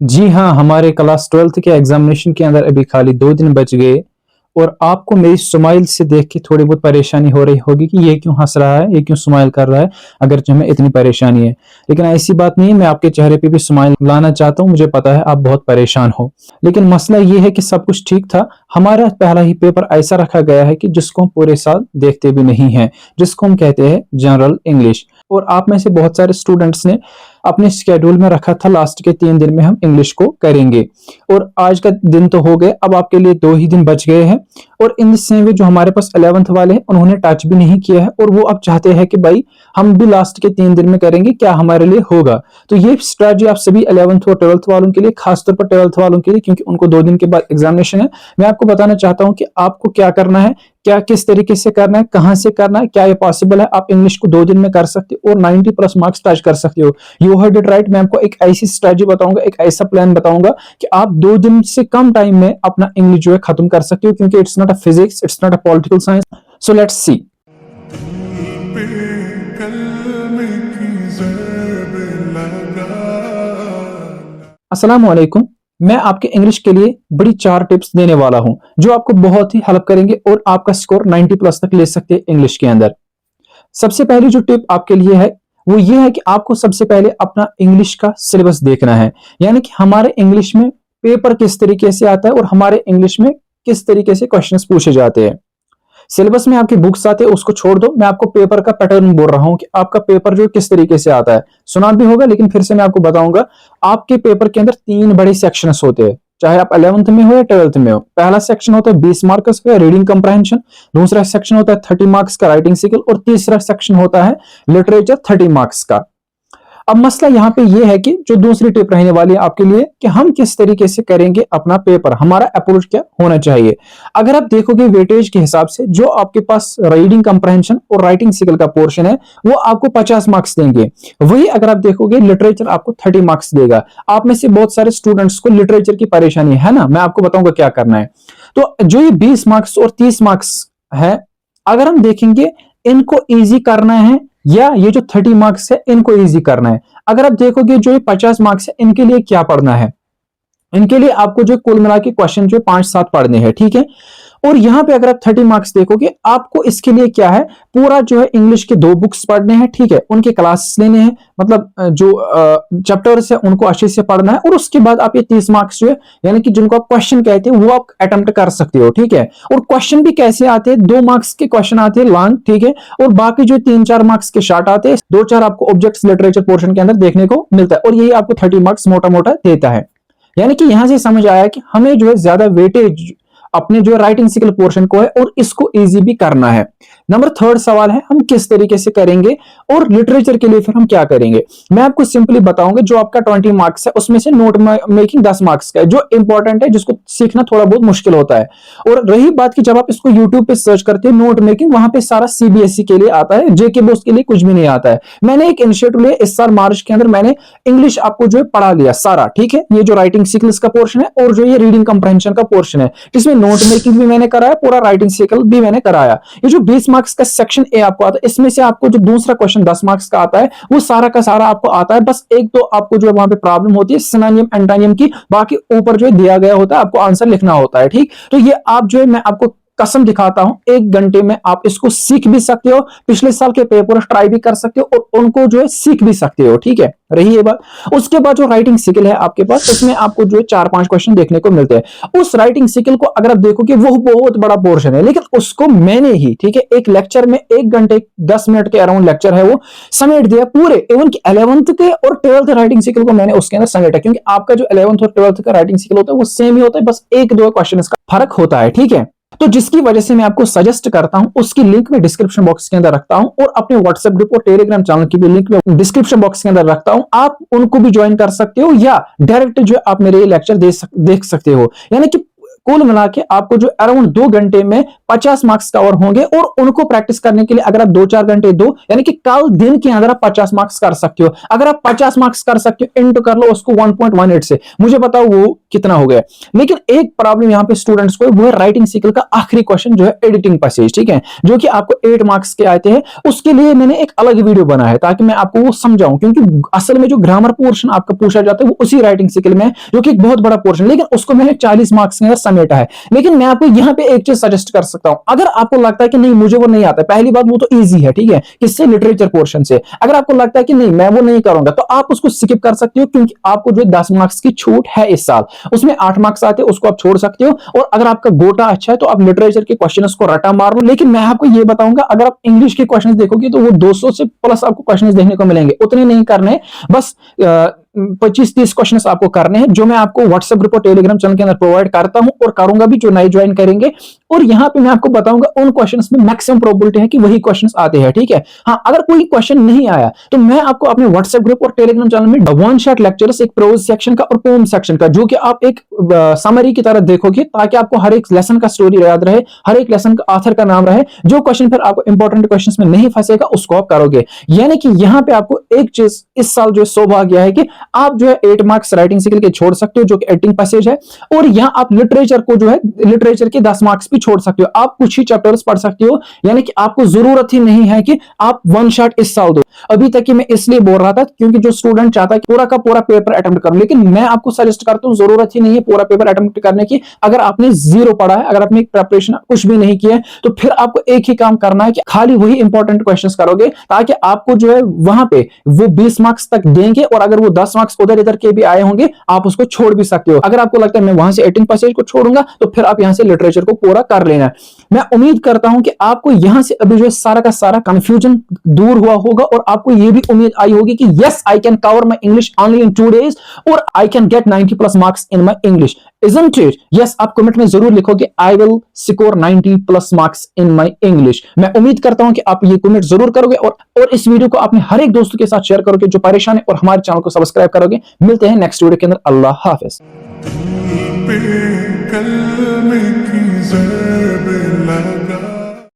जी हाँ, हमारे class 12th के एग्जामिनेशन के अंदर अभी खाली 2 दिन बच गए और आपको मेरी स्माइल से देख के थोड़ी बहुत परेशानी हो रही होगी कि ये क्यों हँस रहा है, ये क्यों स्माइल कर रहा है, अगरचे हमें इतनी परेशानी है। लेकिन ऐसी बात नहीं है, मैं आपके चेहरे पे भी स्माइल लाना चाहता हूँ, मुझे पता है आप बहुत परेशान हो। लेकिन मसला ये है कि सब कुछ ठीक था, हमारा पहला ही पेपर ऐसा रखा गया है कि जिसको हम पूरे साल देखते भी नहीं हैं, जिसको हम कहते हैं जनरल इंग्लिश। और आप में से बहुत सारे स्टूडेंट्स ने अपने शेड्यूल में रखा था लास्ट के 3 दिन में हम इंग्लिश को करेंगे और आज का दिन तो हो गए, अब आपके लिए 2 ही दिन बच गए हैं। और इन सेम वे जो हमारे पास 11th वाले हैं उन्होंने टच भी नहीं किया है और वो अब चाहते हैं कि भाई हम भी लास्ट के 3 दिन में करेंगे, क्या हमारे लिए होगा। तो ये स्ट्रेटजी आप सभी 11th और 12th वालों के लिए, खासतौर पर 12th वालों के लिए, क्योंकि उनको 2 दिन के बाद एग्जामिनेशन है, मैं आपको बताना चाहता हूं कि आपको क्या करना है, क्या किस तरीके से करना है, कहां से करना है, क्या ये पॉसिबल है। आप इंग्लिश को 2 दिन में कर सकते हो और 90 प्लस मार्क्स टच कर सकते हो। You heard it right. मैं आपको एक ऐसी स्ट्रेटजी बताऊंगा, एक ऐसा प्लान बताऊंगा कि आप 2 दिन से कम टाइम में अपना इंग्लिश जो है खत्म कर सकते हो, क्योंकि it's not a physics, it's not a political science. So let's see. अस्सलाम वालेकुम। मैं आपके इंग्लिश के लिए बड़ी 4 टिप्स देने वाला हूं जो आपको बहुत ही हेल्प करेंगे और आपका स्कोर 90 प्लस तक ले सकते हैं इंग्लिश के अंदर। सबसे पहली जो टिप आपके लिए है वो ये है कि आपको सबसे पहले अपना इंग्लिश का सिलेबस देखना है, यानी कि हमारे इंग्लिश में पेपर किस तरीके से आता है और हमारे इंग्लिश में किस तरीके से क्वेश्चंस पूछे जाते हैं। सिलेबस में आपकी बुक्स आते हैं उसको छोड़ दो, मैं आपको पेपर का पैटर्न बोल रहा हूं कि आपका पेपर जो किस तरीके से आता है। सुना भी होगा लेकिन फिर से मैं आपको बताऊंगा। आपके पेपर के अंदर 3 बड़े सेक्शंस होते हैं, चाहे आप 11th में हो या 12th में हो। पहला सेक्शन होता है 20 मार्क्स का रीडिंग कंप्रहेंशन, दूसरा सेक्शन होता है 30 मार्क्स का राइटिंग स्किल और तीसरा सेक्शन होता है लिटरेचर 30 मार्क्स का। अब मसला यहाँ पे ये है कि जो दूसरी टिप रहने वाली है आपके लिए कि हम किस तरीके से करेंगे अपना पेपर, हमारा अप्रोच क्या होना चाहिए। अगर आप देखोगे वेटेज के हिसाब से जो आपके पास रीडिंग कंप्रहेंशन और राइटिंग स्किल का पोर्शन है वो आपको 50 मार्क्स देंगे। वही अगर आप देखोगे लिटरेचर आपको 30 मार्क्स देगा। आप में से बहुत सारे स्टूडेंट्स को लिटरेचर की परेशानी है ना, मैं आपको बताऊंगा क्या करना है। तो जो ये 20 मार्क्स और 30 मार्क्स है, अगर हम देखेंगे इनको ईजी करना है या ये जो 30 मार्क्स है इनको इजी करना है। अगर आप देखोगे जो ये 50 मार्क्स है इनके लिए क्या पढ़ना है, इनके लिए आपको जो कुल मिला के क्वेश्चन जो 5-7 पढ़ने हैं, ठीक है। और यहां पे अगर आप 30 मार्क्स देखोगे आपको इसके लिए क्या है, पूरा जो है इंग्लिश के 2 बुक्स पढ़ने हैं, ठीक है, उनके क्लासेस लेने हैं, मतलब जो चैप्टर्स है उनको अच्छे से पढ़ना है। और उसके बाद आप ये 30 मार्क्स जो है यानी कि जिनको आप क्वेश्चन कहते हैं वो आप अटेम्प्ट कर सकते हो, ठीक है। और क्वेश्चन भी कैसे आते हैं, 2 मार्क्स के क्वेश्चन आते हैं लॉन्ग, ठीक है, और बाकी जो 3-4 मार्क्स के शॉर्ट आते हैं। 2-4 आपको ऑब्जेक्ट्स लिटरेचर पोर्शन के अंदर देखने को मिलता है और यही आपको 30 मार्क्स मोटा मोटा देता है। यानी कि यहां से समझ आया कि हमें जो है ज्यादा वेटेज अपने जो राइटिंग स्किल पोर्शन को है और इसको इजी भी करना है। नंबर 3 सवाल है हम किस तरीके से करेंगे और लिटरेचर के लिए फिर हम क्या करेंगे। मैं आपको सिंपली बताऊंगा, जो आपका 20 मार्क्स है उसमें से नोट मेकिंग 10 मार्क्स का है जो इंपॉर्टेंट है, जिसको सीखना थोड़ा बहुत मुश्किल होता है। और रही बात की जब आप इसको यूट्यूब पे सर्च करते हो नोट मेकिंग, वहां पे सारा सीबीएसई के लिए आता है, जेके बोर्ड के लिए कुछ भी नहीं आता है। मैंने एक इनिशिएटिव लिया इस साल मार्च के अंदर, मैंने इंग्लिश आपको जो है पढ़ा लिया सारा, ठीक है। ये जो राइटिंग स्किल्स का पोर्शन है और जो ये रीडिंग कंप्रहेंशन का पोर्शन है, जिसमें नोट मेकिंग भी मैंने कराया, पूरा राइटिंग स्किल भी मैंने कराया। ये जो 20 मार्क्स का सेक्शन ए आपको आता है, इसमें से आपको जो दूसरा क्वेश्चन 10 मार्क्स का आता है वो सारा का सारा आपको आता है। बस एक तो आपको जो है वहां पे प्रॉब्लम होती है सिनोनिम एंटोनिम की, बाकी ऊपर जो है दिया गया होता है, आपको आंसर लिखना होता है, ठीक। तो ये आप जो है मैं आपको कसम दिखाता हूं 1 घंटे में आप इसको सीख भी सकते हो, पिछले साल के पेपर ट्राई भी कर सकते हो और उनको जो है सीख भी सकते हो, ठीक है। रही ये बात, उसके बाद जो राइटिंग स्किल है आपके पास उसमें आपको जो है 4-5 क्वेश्चन देखने को मिलते हैं। उस राइटिंग स्किल को अगर आप देखोगे वो बहुत बड़ा पोर्शन है, लेकिन उसको मैंने ही, ठीक है, एक लेक्चर में 1 घंटे 10 मिनट के अराउंड लेक्चर है वो समेट दिया पूरे। इवन कि 11th के और 12th राइटिंग स्किल को मैंने उसके अंदर समेटा, क्योंकि आपका जो 11th और 12th का राइटिंग स्किल होता है वो सेम ही होता है, बस 1-2 क्वेश्चन का फर्क होता है, ठीक है। तो जिसकी वजह से मैं आपको सजेस्ट करता हूं, उसकी लिंक मैं डिस्क्रिप्शन बॉक्स के अंदर रखता हूं और अपने व्हाट्सएप ग्रुप और टेलीग्राम चैनल की भी लिंक मैं डिस्क्रिप्शन बॉक्स के अंदर रखता हूं। आप उनको भी ज्वाइन कर सकते हो या डायरेक्ट जो आप मेरे लेक्चर देख सकते हो। यानी कि कुल मिला के आपको जो अराउंड 2 घंटे में 50 मार्क्स कवर होंगे, और उनको प्रैक्टिस करने के लिए अगर आप 2-4 घंटे दो, यानी कि कल दिन के अंदर आप 50 मार्क्स कर सकते हो। अगर आप 50 मार्क्स कर सकते हो, इंटू कर लो उसको 1.18 से, मुझे बताओ वो कितना हो गया। लेकिन एक प्रॉब्लम यहां पे स्टूडेंट्स को, वो है राइटिंग साइकिल का आखिरी क्वेश्चन जो है एडिटिंग पैसेज, ठीक है, जो कि आपको 8 मार्क्स के आते हैं। उसके लिए मैंने एक अलग वीडियो बनाया है ताकि मैं आपको वो समझाऊं, क्योंकि असल में जो ग्रामर पोर्शन आपका पूछा जाता है वो उसी राइटिंग साइकिल में, जो कि एक बहुत बड़ा पोर्शन, लेकिन उसको मैंने 40 मार्क्स के अंदर समेटा है। लेकिन मैं आपको यहां पे एक चीज सजेस्ट कर सकता हूं, अगर आपको लगता है कि नहीं मुझे वो नहीं आता, पहली बात वो तो इजी है, ठीक है, किससे, लिटरेचर पोर्शन से। अगर आपको लगता है कि नहीं मैं वो नहीं करूंगा, तो आप उसको स्किप कर सकते हो, क्योंकि आपको जो 10 मार्क्स की छूट है इस साल, उसमें 8 मार्क्स आते हैं, उसको आप छोड़ सकते हो। और अगर आपका गोटा अच्छा है तो आप लिटरेचर के क्वेश्चंस को रटा मार लो। लेकिन मैं आपको ये बताऊंगा, अगर आप इंग्लिश के क्वेश्चंस देखोगे तो वो 200 से प्लस आपको क्वेश्चंस देखने को मिलेंगे। उतने नहीं करने, बस 25-30 क्वेश्चंस आपको करने हैं, जो मैं आपको व्हाट्सएप ग्रुप और टेलीग्राम चैनल के अंदर प्रोवाइड करता हूं और करूंगा भी, जो नए ज्वाइन करेंगे। और यहां पे मैं आपको बताऊंगा उन क्वेश्चंस में मैक्सिमम प्रोबेबिलिटी है कि वही क्वेश्चंस आते हैं, ठीक है। हाँ, अगर कोई क्वेश्चन नहीं आया तो मैं आपको अपने व्हाट्सएप ग्रुप और टेलीग्राम चैनल में वन शॉट लेक्चर्स, एक प्रोज सेक्शन का और पोएम सेक्शन का, जो कि आप एक समरी की तरह देखोगे, ताकि आपको हर एक लेसन का स्टोरी याद रहे, हर एक लेसन का ऑथर का नाम रहे। जो क्वेश्चन फिर आपको इंपॉर्टेंट क्वेश्चंस में नहीं फंसेगा उसको आप करोगे। यानी कि यहां पे आपको एक चीज इस साल जो सौभाग्य है कि आप जो है 8 मार्क्स राइटिंग साइकिल के छोड़ सकते हो, जो कि एडिटिंग पैसेज है, और यहां आप लिटरेचर को जो है, लिटरेचर के 10 मार्क्स भी छोड़ सकते हो। आप कुछ ही चैप्टर्स पढ़ सकते हो, यानी कि आपको जरूरत ही नहीं है कि आप वन शॉट इस साल दो। अभी तक की मैं इसलिए बोल रहा था क्योंकि जो स्टूडेंट चाहता है कि पूरा का पूरा पेपर अटेम्प्ट करूं, लेकिन मैं आपको सजेस्ट करता हूं जरूरत ही नहीं है पूरा पेपर अटेम्प्ट करने की। अगर आपने जीरो पढ़ा है, अगर आपने प्रिपरेशन कुछ भी नहीं किया है, तो फिर आपको एक ही काम करना है कि खाली वही इंपॉर्टेंट क्वेश्चंस करोगे, ताकि आपको जो है वहां पे वो 20 मार्क्स तक देंगे, और अगर वो 10 मार्क्स उधर इधर के भी आए होंगे आप उसको छोड़ भी सकते हो। अगर आपको लगता है मैं वहां से 18 पैसेज को छोड़ूंगा, तो फिर आप यहां से लिटरेचर को पूरा कर लेना। मैं उम्मीद करता हूं कि आपको यहां से अभी जो है सारा का सारा कंफ्यूजन दूर हुआ होगा, और आपको यह भी उम्मीद आई होगी कि yes I can cover my English only in 2 days और I can get 90 plus marks in my English, isn't it? Yes, आप कमेंट में जरूर लिखोगे I will score 90 plus marks in my English. मैं उम्मीद करता हूं कि आप ये कमेंट जरूर करोगे, और इस वीडियो को अपने हर एक दोस्तों के साथ शेयर करोगे जो परेशान है, और हमारे चैनल को सब्सक्राइब करोगे। मिलते हैं नेक्स्ट वीडियो के अंदर। अल्लाह हाफिज।